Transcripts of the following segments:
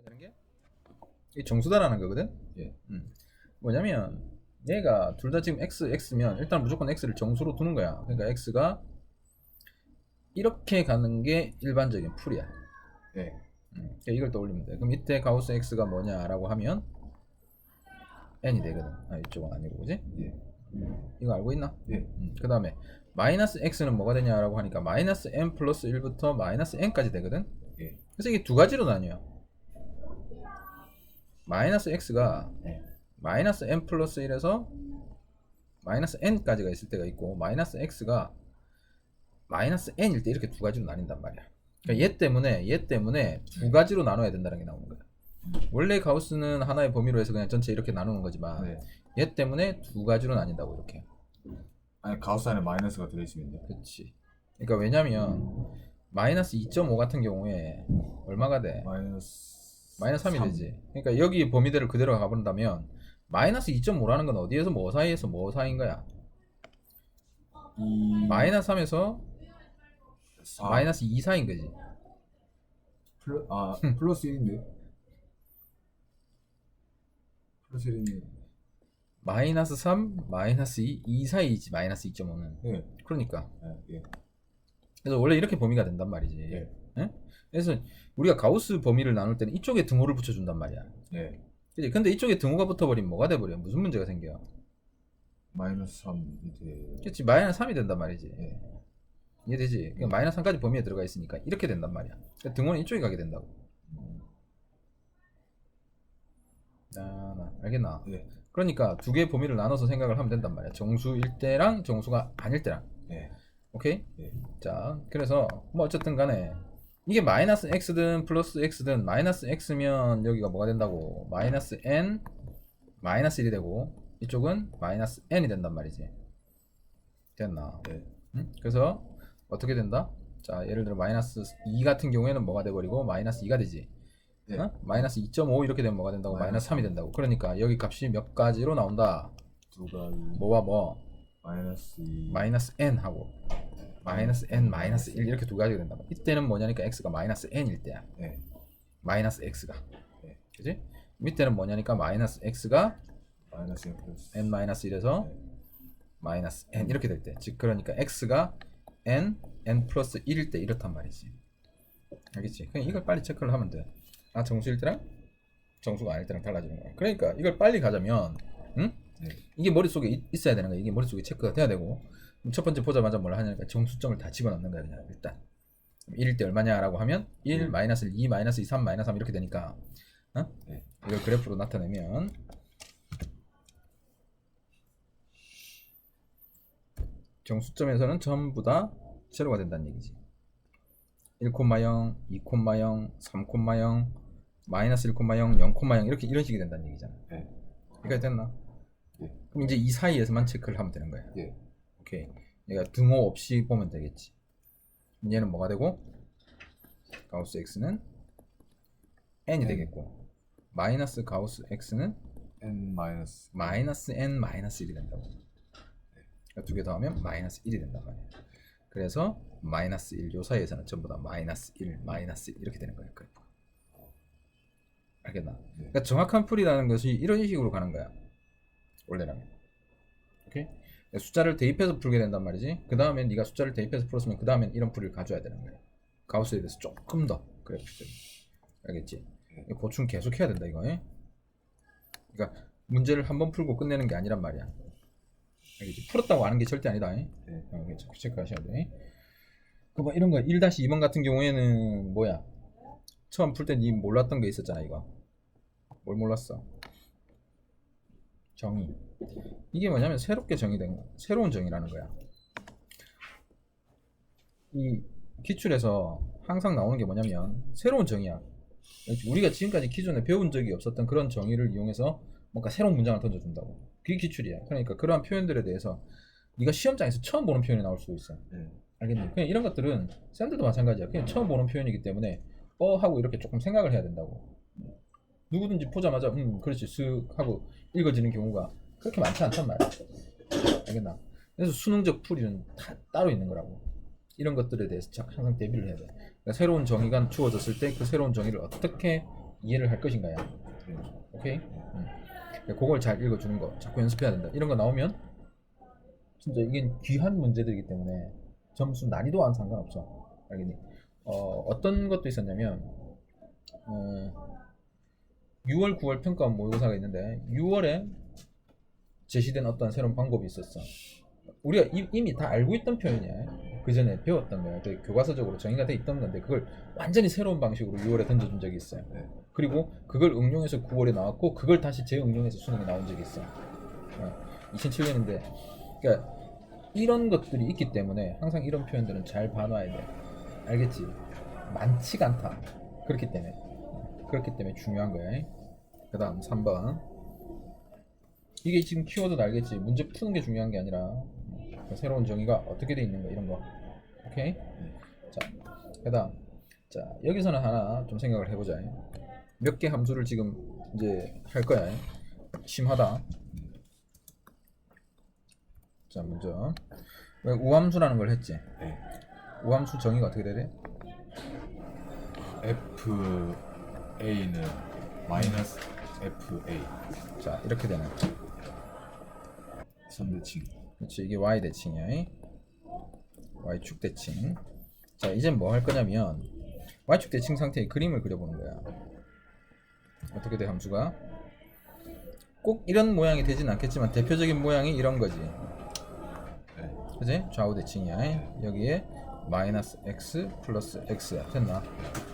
되는 게 이 정수다라는 거거든. 예. 뭐냐면 얘가 둘 다 지금 x면 일단 무조건 x를 정수로 두는 거야. 그러니까 x가 이렇게 가는 게 일반적인 풀이야. 예. 그러니까 이걸 떠올리면 돼. 그럼 이때 가우스 x가 뭐냐라고 하면 n이 되거든. 이쪽은 아니고, 그지? 예. 이거 알고 있나? 예. 그 다음에 마이너스 x는 뭐가 되냐라고 하니까 마이너스 n 플러스 1부터 마이너스 n까지 되거든. 예. 그래서 이게 두 가지로 나뉘어. 마이너스 x가 예. 마이너스 n 플러스 1에서 마이너스 n까지가 있을 때가 있고, 마이너스 x가 마이너스 n일 때 이렇게 두 가지로 나뉜단 말이야. 그러니까 얘 때문에 두 가지로 나눠야 된다는 게 나오는 거야. 원래 가우스는 하나의 범위로 해서 그냥 전체 이렇게 나누는 거지만 네. 얘 때문에 두 가지로 나뉜다고. 이렇게. 아니 가우스 안에 마이너스가 들어있으면요. 그렇지. 그러니까 왜냐면 마이너스 2.5 같은 경우에 얼마가 돼? 마이너스 마이너스 3이 3. 되지. 그러니까 여기 범위대로 그대로 가본다면 마이너스 2.5라는 건 어디에서 뭐 사이에서 뭐 사이인 거야? 마이너스 3에서 4. 마이너스 2 사이인 거지. 플러스 1인데. 플러스 1인데. 마이너스 3, 마이너스 2 사이이지. 마이너스 2.5는. 예. 그러니까. 예. 그래서 원래 이렇게 범위가 된단 말이지. 예. 예? 그래서 우리가 가우스 범위를 나눌 때는 이쪽에 등호를 붙여준단 말이야. 예. 그치? 근데 이쪽에 등호가 붙어버리면 뭐가 돼버려? 무슨 문제가 생겨? 마이너스 3이 돼. 그치? 마이너스 3이 된단 말이지. 예. 이해되지? 그러니까 마이너스 3까지 범위에 들어가 있으니까 이렇게 된단 말이야. 그러니까 등호는 이쪽에 가게 된다고. 알겠나? 예. 그러니까 두 개의 범위를 나눠서 생각을 하면 된단 말이야. 정수일 때랑 정수가 아닐 때랑. 예. 오케이? 예. 자, 그래서 뭐 어쨌든 간에 이게 마이너스 x든 플러스 x든 마이너스 x면 여기가 뭐가 된다고? 마이너스 n 마이너스 1이 되고 이쪽은 마이너스 n이 된단 말이지. 됐나? 예. 그래서 어떻게 된다? 자, 예를 들어 마이너스 2 같은 경우에는 뭐가 돼버리고 마이너스 2가 되지. 예. 마이너스 2.5 이렇게 되면 뭐가 된다고? 마이너스 3이 된다고. 그러니까 여기 값이 몇 가지로 나온다? 두 가지. 뭐와 뭐? 마이너스 2. 마이너스 n 하고 마이너스 n 마이너스 1 이렇게 두 가지가 된다. 이때는 뭐냐니까 x가 마이너스 n일 때야. 예. 마이너스 x가. 예. 그지? 밑에는 뭐냐니까 마이너스 x가 마이너스 1 플러스 n 마이너스 1에서 마이너스 n 이렇게 될 때. 즉 그러니까 x가 n 플러스 1일 때 이렇단 말이지. 알겠지? 그냥 이걸 빨리 체크를 하면 돼. 정수일 때랑 정수가 아닐 때랑 달라지는 거야. 그러니까 이걸 빨리 가자면 예. 이게 머릿속에 있어야 되는 거야. 이게 머릿속에 체크가 돼야 되고, 첫 번째 보자마자 뭘 하냐니까 정수점을 다 집어넣는 거야. 그냥 일단 1일 때 얼마냐라고 하면 1, 마이너스 2, 마이너스 2, 3, 마이너스 3 이렇게 되니까 예. 이걸 그래프로 나타내면 정수점에서는 전부 다 제로가 된다는 얘기지. 1,0, 2,0, 3,0, 마이너스 1,0, 0,0 이렇게 이런 식이 된다는 얘기잖아. 예. 이해가 됐나? 예. 그럼 이제 이 사이에서만 체크를 하면 되는 거야. 예. 오케이. 얘가 등호 없이 보면 되겠지. 얘는 뭐가 되고? 가우스 x는 n이 되겠고, 마이너스 가우스 x는 n 마이너스 마이너스 n 마이너스 1이 된다고. 두 개 더하면 마이너스 1이 된단 말이야. 그래서 마이너스 1, 요 사이에서는 전부 다 마이너스 1, 마이너스 1 이렇게 되는 거야. 그래프가. 알겠나? 그러니까 정확한 풀이라는 것이 이런 식으로 가는 거야. 원래라면. 오케이? 숫자를 대입해서 풀게 된단 말이지. 그 다음에 네가 숫자를 대입해서 풀었으면 그 다음엔 이런 풀이를 가져야 되는 거야. 가우스에 대해서 조금 더 그래프들. 알겠지? 보충 계속 해야 된다 이거. 그러니까 문제를 한번 풀고 끝내는 게 아니란 말이야. 알겠지? 풀었다고 아는 게 절대 아니다. 체크하셔야 돼. 그뭐 이런 거 1-2번 같은 경우에는 뭐야? 처음 풀 때 니 몰랐던 게 있었잖아 이거. 뭘 몰랐어? 정의. 이게 뭐냐면 새롭게 정의된 거, 새로운 정의라는 거야. 이 기출에서 항상 나오는 게 뭐냐면 새로운 정의야. 우리가 지금까지 기존에 배운 적이 없었던 그런 정의를 이용해서 뭔가 새로운 문장을 던져준다고. 그게 기출이야. 그러니까 그러한 표현들에 대해서 네가 시험장에서 처음 보는 표현이 나올 수도 있어. 알겠니? 그냥 이런 것들은 쌤들도 마찬가지야. 그냥 처음 보는 표현이기 때문에 하고 이렇게 조금 생각을 해야 된다고. 누구든지 보자마자 그렇지 쓱 하고 읽어지는 경우가 그렇게 많지 않단 말이야. 알겠나? 그래서 수능적 풀이는 따로 있는 거라고. 이런 것들에 대해서 항상 대비를 해야 돼. 그러니까 새로운 정의가 주어졌을 때 그 새로운 정의를 어떻게 이해를 할 것인가요? 네. 오케이? 그걸 잘 읽어주는 거 자꾸 연습해야 된다. 이런 거 나오면 진짜 이게 귀한 문제들이기 때문에 점수 난이도와는 상관없어. 알겠니? 어떤 것도 있었냐면 6월, 9월 평가 모의고사가 있는데 6월에 제시된 어떤 새로운 방법이 있었어. 우리가 이미 다 알고 있던 표현이야. 그 전에 배웠던 거야. 교과서적으로 정의가 돼 있던 건데 그걸 완전히 새로운 방식으로 6월에 던져준 적이 있어요. 네. 그리고 그걸 응용해서 9월에 나왔고 그걸 다시 재응용해서 수능에 나온 적이 있어. 2007년인데 그러니까 이런 것들이 있기 때문에 항상 이런 표현들은 잘 봐놔야 돼. 알겠지? 많지가 않다. 그렇기 때문에 중요한 거야. 그 다음 3번. 이게 지금 키워드도 알겠지? 문제 푸는 게 중요한 게 아니라 새로운 정의가 어떻게 돼 있는 거 이런 거. 오케이? 자, 그 다음. 자, 여기서는 하나 좀 생각을 해보자. 몇 개 함수를 지금 이제 할 거야. 심하다. 자, 먼저 왜 우함수라는 걸 했지? 네. 우함수 정의가 어떻게 돼야 돼? FA는 마이너스 FA 자, 이렇게 되는 거지. 선대칭. 그렇지, 이게 y 대칭이야. y축 대칭. 자, 이제 뭐 할 거냐면 y축 대칭 상태의 그림을 그려보는 거야. 어떻게 돼 함수가? 꼭 이런 모양이 되진 않겠지만 대표적인 모양이 이런 거지. 네. 그지? 좌우 대칭이야. 여기에 마이너스 x 플러스 x야. 됐나?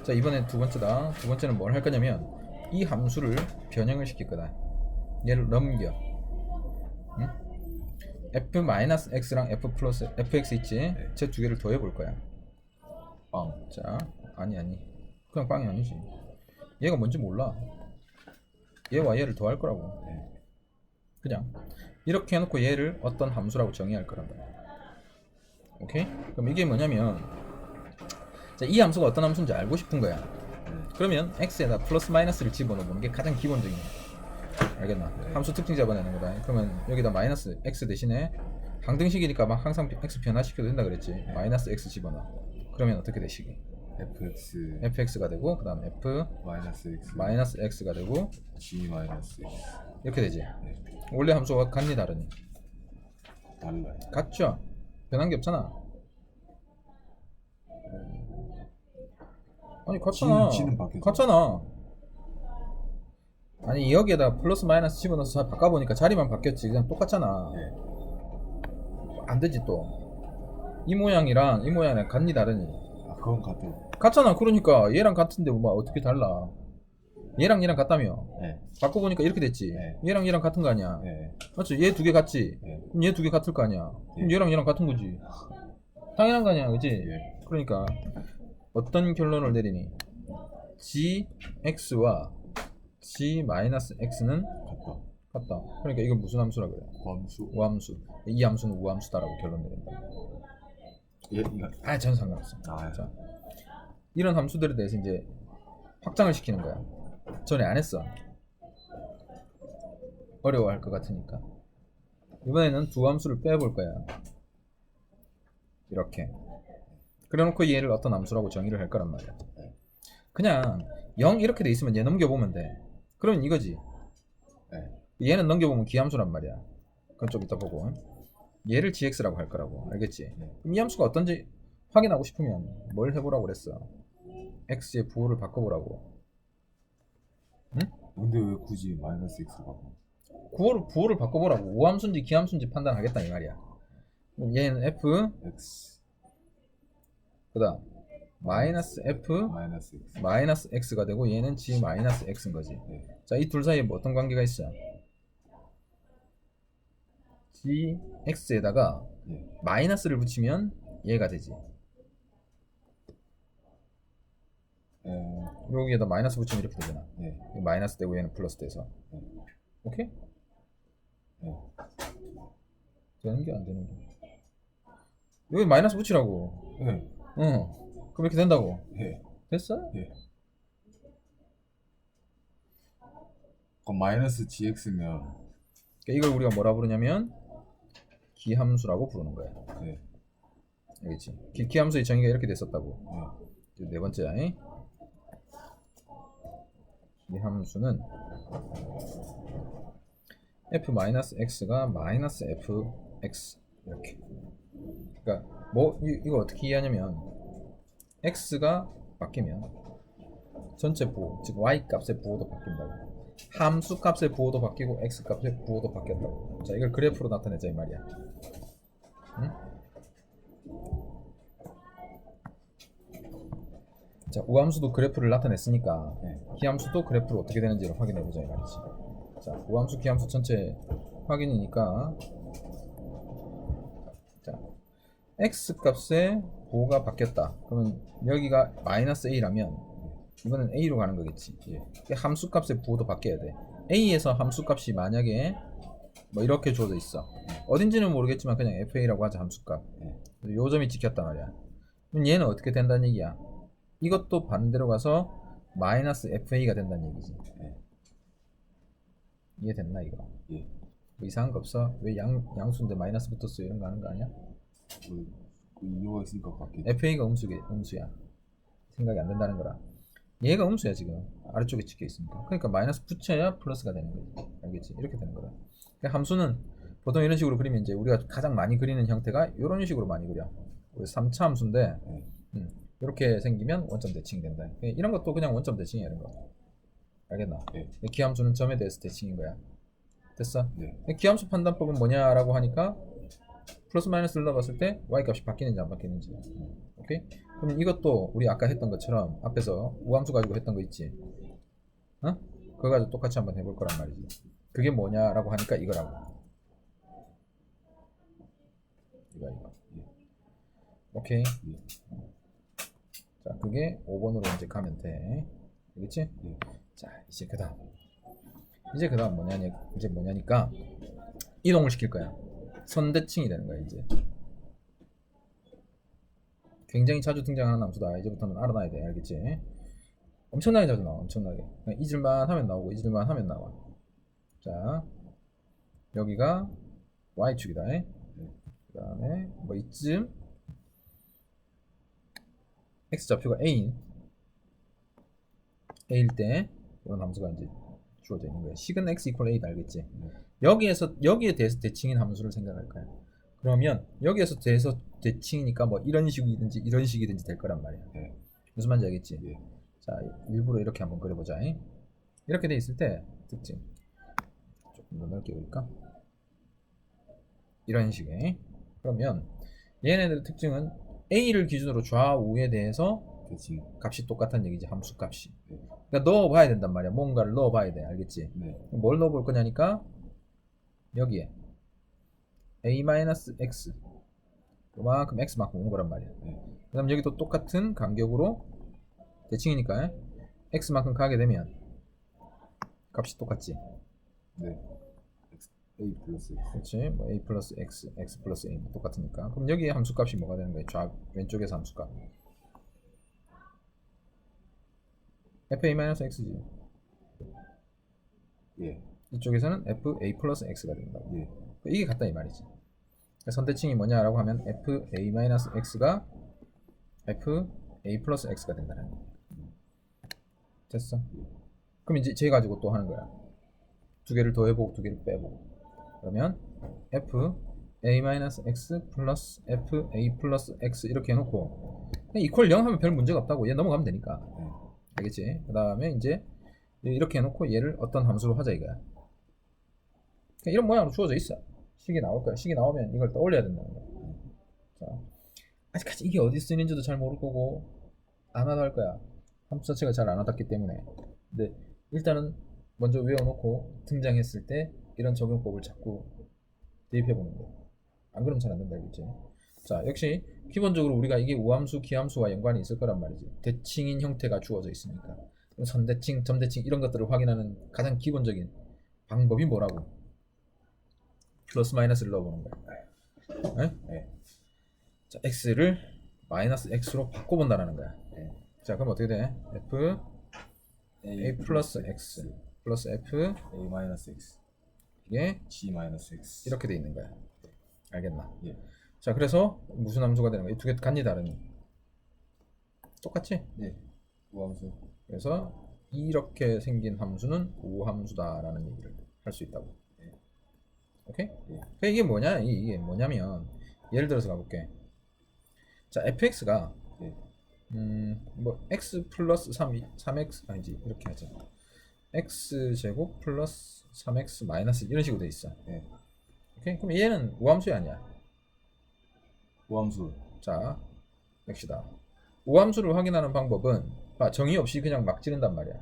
자, 이번엔 두 번째다. 두 번째는 뭘 할 거냐면 이 함수를 변형을 시킬 거다. 얘를 넘겨. 응? f 마이너스 x랑 f 플러스 fx 있지? 네. 제 두 개를 더해 볼 거야. 빵. 자, 아니 그냥 빵이 아니지. 얘가 뭔지 몰라. 얘와 얘를 더할 거라고. 네. 그냥 이렇게 해놓고 얘를 어떤 함수라고 정의할 거란다. 오케이? 그럼 이게 뭐냐면 자, 이 함수가 어떤 함수인지 알고 싶은 거야. 그러면 x에다 플러스 마이너스를 집어넣어보는 게 가장 기본적인 거야. 알겠나? 네. 함수 특징 잡아내는 거다. 그러면 여기다 마이너스 x 대신에 항등식이니까 막 항상 x 변화시켜도 된다 그랬지. 마이너스 x 집어넣어. 그러면 어떻게 돼 식이? FX fx가 되고 그 다음 f 마이너스 X 마이너스 x가 되고 G 마이너스 X. 이렇게 되지. 네. 원래 함수가 같니 다르니? 달라요. 같죠? 변한 게 없잖아. 아니 같잖아. G는 바뀌었죠. 같잖아. 아니 여기에다 플러스 마이너스 집어넣어서 바꿔보니까 자리만 바뀌었지. 그냥 똑같잖아. 네. 안 되지 또. 이 모양이랑 이 모양이랑 같니 다르니? 아 그건 같아요. 같잖아. 그러니까 얘랑 같은데 뭐 어떻게 달라? 얘랑 얘랑 같다며. 네. 바꿔보니까 이렇게 됐지. 네. 얘랑 얘랑 같은 거 아니야. 네. 맞지? 얘 두 개 같지? 네. 그럼 얘 두 개 같을 거 아니야. 그럼 네. 얘랑 얘랑 같은 거지. 당연한 거 아니야, 그지? 네. 그러니까 어떤 결론을 내리니? gx와 g-x는 같다. 같다. 그러니까 이건 무슨 함수라 그래? 함수. 우함수. 이 함수는 우함수다라고 결론 내린다. 예, 이거. 아, 전 상관없어. 아, 자, 이런 함수들에 대해서 이제 확장을 시키는 거야. 전에 안 했어. 어려워할 것 같으니까. 이번에는 두 함수를 빼볼 거야. 이렇게. 그래놓고 얘를 어떤 함수라고 정의를 할 거란 말이야. 그냥 0 이렇게 돼 있으면 얘 넘겨보면 돼. 그러면 이거지. 네. 얘는 넘겨보면 기함수란 말이야. 그건 좀 이따 보고. 얘를 gx라고 할 거라고. 알겠지? 그럼 이 함수가 어떤지 확인하고 싶으면 뭘 해보라고 그랬어? x의 부호를 바꿔보라고. 응? 근데 왜 굳이 마이너스 X를 바꿔? 부호를 바꿔보라고. 우함수인지 기함수인지 판단하겠다 이 말이야. 그럼 얘는 f X 그 다음 마이너스 f 마이너스 X. 마이너스 x가 되고 얘는 g 마이너스 x인 거지. 네. 자, 이 둘 사이에 뭐 어떤 관계가 있어? gx에다가 예. 마이너스를 붙이면 얘가 되지. 여기에다 마이너스 붙이면 이렇게 되잖아. 예. 이거 마이너스 되고 얘는 플러스 돼서. 네. 오케이? 네. 되는 게 안 되는 게. 여기 마이너스 붙이라고. 예. 그럼 이렇게 된다고. 예. 됐어? 예. 그럼 마이너스 GX면 그러니까 이걸 우리가 뭐라 부르냐면 기함수라고 부르는 거야. 네. 알겠지? 기함수의 정의가 이렇게 됐었다고. 네. 네 번째. 이 함수는 f-x가 마이너스 fx 이렇게. 그러니까 뭐 이거 어떻게 이해하냐면 x가 바뀌면 전체 부호, 즉 y 값의 부호도 바뀐다고. 함수 값의 부호도 바뀌고 x 값의 부호도 바뀌었다고. 자, 이걸 그래프로 나타내자 이 말이야. 응? 자, 우함수도 그래프를 나타냈으니까 기함수도 그래프로 어떻게 되는지를 확인해 보자 이 말이지. 자, 우함수 기함수 전체 확인이니까 자, x 값의 부호가 바뀌었다. 그러면 여기가 마이너스 a라면 이거는 a로 가는 거겠지. 함수 값의 부호도 바뀌어야 돼. a에서 함수 값이 만약에 뭐 이렇게 주어져 있어. 어딘지는 모르겠지만 그냥 fa라고 하자 함수 값. 요 점이 찍혔단 말이야. 그럼 얘는 어떻게 된다는 얘기야? 이것도 반대로 가서 마이너스 fa가 된다는 얘기지. 이해됐나 이거? 예. 뭐 이상한 거 없어? 왜 양수인데 마이너스 붙었어? 이런 거 하는 거 아니야? 그 이유가 있으니까 바뀌. fa가 음수야. 생각이 안 된다는 거라. 얘가 음수야 지금 아래쪽에 찍혀 있으니까. 그러니까 마이너스 붙여야 플러스가 되는 거지. 알겠지? 이렇게 되는 거라. 그러니까 함수는 보통 이런 식으로 그리면 이제 우리가 가장 많이 그리는 형태가 이런 식으로 많이 그려. 우리 3차 함수인데 이렇게 생기면 원점 대칭이 된다. 이런 것도 그냥 원점 대칭이야 이런 거. 알겠나? 네. 기함수는 점에 대해서 대칭인 거야. 됐어? 네. 기함수 판단법은 뭐냐라고 하니까 플러스 마이너스를 넣어봤을 때 y 값이 바뀌는지 안 바뀌는지. 오케이? 그럼 이것도 우리 아까 했던 것처럼 앞에서 우함수 가지고 했던 거 있지. 어? 그거 가지고 똑같이 한번 해볼 거란 말이지. 그게 뭐냐라고 하니까 이거라고. 이거. 오케이. 자, 그게 5번으로 이제 가면 돼. 알겠지? 자, 이제 그다음 뭐냐니까 이동을 시킬 거야. 선대칭이 되는 거야 이제. 굉장히 자주 등장하는 함수다. 이제부터는 알아놔야 돼. 알겠지? 엄청나게 자주 나와. 엄청나게. 잊을만 하면 나오고 잊을만 하면 나와. 자, 여기가 y축이다. 그 다음에 뭐 이쯤 x좌표가 a일 때 이런 함수가 이제 주어져 있는 거야. 식은 x 이퀄 a다. 알겠지? 여기에 대해서 대칭인 함수를 생각할 거야. 그러면 여기에서 대해서 대칭이니까 뭐 이런 식이든지 이런 식이든지 될 거란 말이야. 무슨 말인지 알겠지? 자, 일부러 이렇게 한번 그려보자. 이렇게 돼 있을 때 특징 조금 더 넓게 그릴까? 이런 식의. 그러면 얘네들의 특징은 a를 기준으로 좌우에 대해서 대칭. 값이 똑같은 얘기지. 함수 값이. 그러니까 넣어봐야 된단 말이야. 뭔가를 넣어봐야 돼. 알겠지? 뭘 넣어볼 거냐니까 여기에 a-x 그만큼 x만큼 오는 거란 말이야. 그 다음 여기도 똑같은 간격으로 대칭이니까 x만큼 가게 되면 값이 똑같지. a 플러스 x. 그렇지. 뭐 a 플러스 x, x 플러스 a 똑같으니까. 그럼 여기에 함수값이 뭐가 되는 거야? 왼쪽에서 함수값 fa-x지. 이쪽에서는 fa 플러스 x가 된다고. 이게 같다 이 말이지. 선대칭이 뭐냐라고 하면 fa-x가 fa 플러스 x가 된다는 거야. 됐어? 그럼 이제 쟤 가지고 또 하는 거야. 두 개를 더해보고 두 개를 빼보고. 그러면 fa-x 플러스 fa 플러스 x 이렇게 해놓고 이퀄 0 하면 별 문제가 없다고. 얘 넘어가면 되니까. 알겠지? 그 다음에 이제 이렇게 해놓고 얘를 어떤 함수로 하자 이거야. 이런 모양으로 주어져 있어. 식이 나올 거야. 식이 나오면 이걸 떠올려야 된다는 거야. 자, 아직까지 이게 어디 쓰이는지도 잘 모를 거고 안 와닿을 거야. 함수 자체가 잘 안 와닿기 때문에. 근데 일단은 먼저 외워놓고 등장했을 때 이런 적용법을 자꾸 대입해보는 거야. 안 그러면 잘 안 된다. 알겠지? 자, 역시 기본적으로 우리가 이게 우함수, 기함수와 연관이 있을 거란 말이지. 대칭인 형태가 주어져 있으니까. 선대칭, 점대칭 이런 것들을 확인하는 가장 기본적인 방법이 뭐라고? 플러스 마이너스를 넣어보는 거야. 자, x를 마이너스 x로 바꿔본다는 거야. 자, 그럼 어떻게 돼? f a 플러스 x 플러스 f a 마이너스 x. 이게 g 마이너스 x. 이렇게 돼 있는 거야. 알겠나? 자, 그래서 무슨 함수가 되는 거야? 이 두 개 간이 다르니 똑같지? 우함수. 그래서 이렇게 생긴 함수는 우함수다라는 얘기를 할 수 있다고. 오케이? 그러니까 이게 뭐냐? 이게 뭐냐면 예를 들어서 가볼게. 자, fx가 뭐 x 플러스 3x 아니지 이렇게 하자. x 제곱 플러스 3x 마이너스 이런 식으로 돼 있어. 오케이? 그럼 얘는 우함수 아니야. 우함수. 자, 봅시다. 우함수를 확인하는 방법은 정의 없이 그냥 막 지른단 말이야.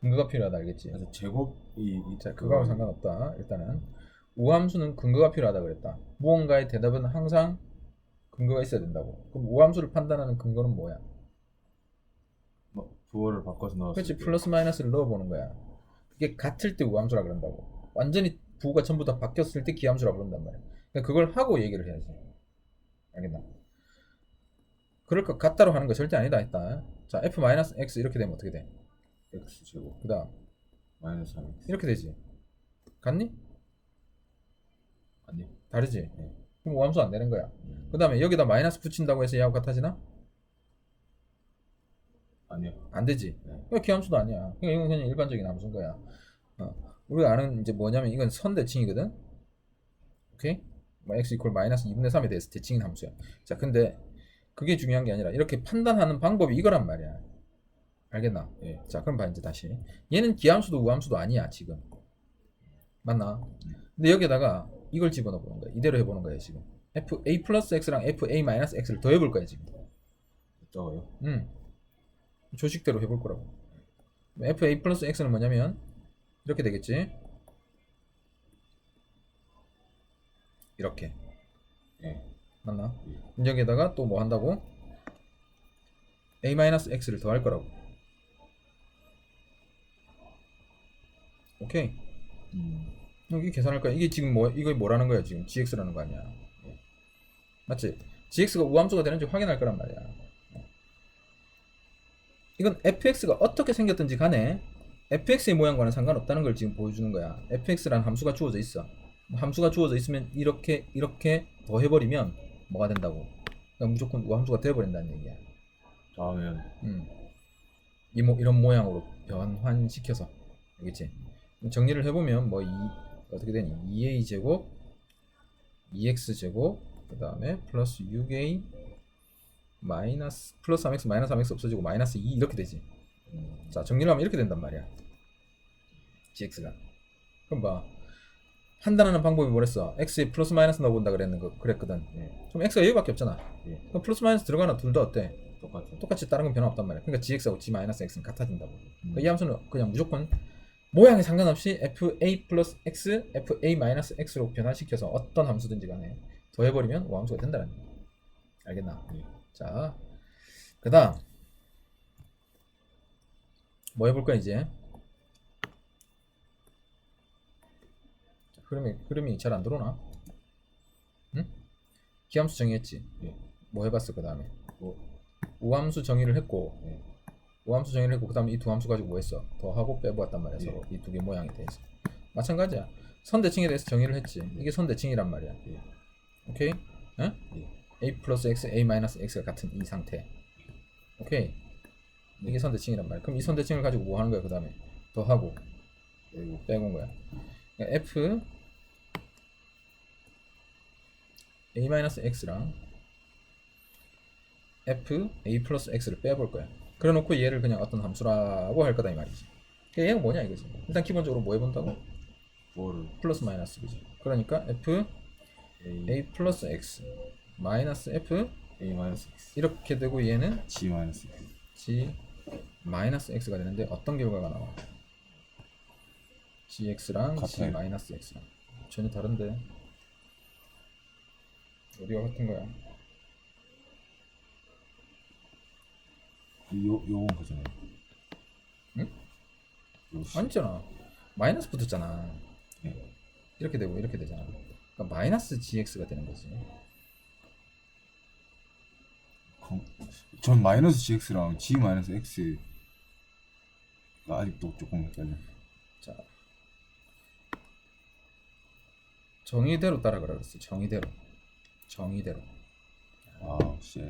근거가 필요하다 알겠지? 그래서 제곱이 자, 그거하고 상관없다. 일단은 우함수는 근거가 필요하다 그랬다. 무언가의 대답은 항상 근거가 있어야 된다고. 그럼 우함수를 판단하는 근거는 뭐야? 뭐 부호를 바꿔서 넣었을 그렇지, 때. 플러스 마이너스를 넣어보는 거야. 그게 같을 때 우함수라 그런다고. 완전히 부호가 전부 다 바뀌었을 때 기함수라 부른단 말이야. 그러니까 그걸 하고 얘기를 해야지. 알겠나? 그럴 것 같다로 하는 거 절대 아니다 했다. 자, f-x 이렇게 되면 어떻게 돼? x 제곱 그 다음 마이너스 3x. 이렇게 되지. 같니? 아니. 다르지? 그럼 우함수 안 되는 거야. 그 다음에 여기다 마이너스 붙인다고 해서 얘하고 같아지나? 아니요. 안 되지. 그러니까 기함수도 아니야. 그러니까 이건 그냥 일반적인 함수인 거야. 우리가 아는 이제 뭐냐면 이건 선대칭이거든. 오케이? 뭐 x 이퀄 마이너스 2분의 3에 대해서 대칭인 함수야. 자, 근데 그게 중요한 게 아니라 이렇게 판단하는 방법이 이거란 말이야. 알겠나? 자, 그럼 봐 이제 다시. 얘는 기함수도 우함수도 아니야 지금. 맞나? 근데 여기다가 이걸 집어넣어 보는 거야. 이대로 해보는 거야 지금. fa 플러스 x랑 fa 마이너스 x를 더해볼 거야 지금. 적어요. 조식대로 해볼 거라고. fa 플러스 x는 뭐냐면 이렇게 되겠지. 이렇게. 맞나? 여기에다가 또 뭐 한다고? a 마이너스 x를 더할 거라고. 오케이. 여기 계산할 거야. 이게 지금 뭐 이거 뭐라는 거야 지금 gx라는 거 아니야. 맞지? gx가 우함수가 되는지 확인할 거란 말이야. 이건 fx가 어떻게 생겼든지 간에 fx의 모양과는 상관없다는 걸 지금 보여주는 거야. fx라는 함수가 주어져 있어. 함수가 주어져 있으면 이렇게 더해버리면 뭐가 된다고? 그러니까 무조건 우함수가 되어버린다는 얘기야. 다음엔 이런 모양으로 변환시켜서. 알겠지? 정리를 해보면 뭐 어떻게 되니? 2a 제곱 2x 제곱 그 다음에 플러스 6a 마이너스 플러스 3x 마이너스 3x 없어지고 마이너스 2 이렇게 되지. 자, 정리를 하면 이렇게 된단 말이야. gx가. 그럼 봐. 판단하는 방법이 뭐랬어? x에 플러스 마이너스 넣어본다 그랬거든. 그럼 x가 여기밖에 없잖아. 그럼 플러스 마이너스 들어가나 둘 다 어때? 똑같이 다른 건 변화 없단 말이야. 그러니까 gx하고 g 마이너스 x는 같아진다고. 이 함수는 그냥 무조건 모양에 상관없이 fa 플러스 x, fa 마이너스 x로 변화시켜서 어떤 함수든지 간에 더해버리면 우함수가 된다는 거야. 알겠나? 자, 그 다음 뭐 해볼까 이제? 흐름이 잘 안 들어오나? 응? 기함수 정의했지? 뭐 해봤어 그 다음에? 우함수 정의를 했고 우함수 정의를 했고 그 다음에 이 두 함수 가지고 뭐 했어? 더하고 빼보았단 말이야. 서로 이 두 개 모양에 대해서 마찬가지야. 선대칭에 대해서 정의를 했지. 이게 선대칭이란 말이야. 오케이? 응? a 플러스 x, a 마이너스 x가 같은 이 상태. 오케이? 이게 선대칭이란 말이야. 그럼 이 선대칭을 가지고 뭐 하는 거야 그 다음에? 더하고 빼고인 거야. 그러니까 f a 마이너스 x랑 f a 플러스 x를 빼볼 거야. 그래놓고 얘를 그냥 어떤 함수라고 할 거다 이 말이지. 얘가 뭐냐 이거지. 일단 기본적으로 뭐 해본다고? 플러스 마이너스 그지. 그러니까 f a 플러스 x 마이너스 f a 마이너스 x 이렇게 되고 얘는 g 마이너스 x g 마이너스 x가 되는데 어떤 결과가 나와? gx랑 같아요. g 마이너스 x랑 전혀 다른데 어디가 같은 거야? 요건 거잖아요. 응? 아니잖아. 마이너스 붙었잖아. 이렇게 되고 이렇게 되잖아. 그러니까 마이너스 gx가 되는 거지. 전 마이너스 gx랑 g 마이너스 x가 아직도 조금 헷갈려. 자, 정의대로 따라가라 그랬어. 정의대로. 아, 씨.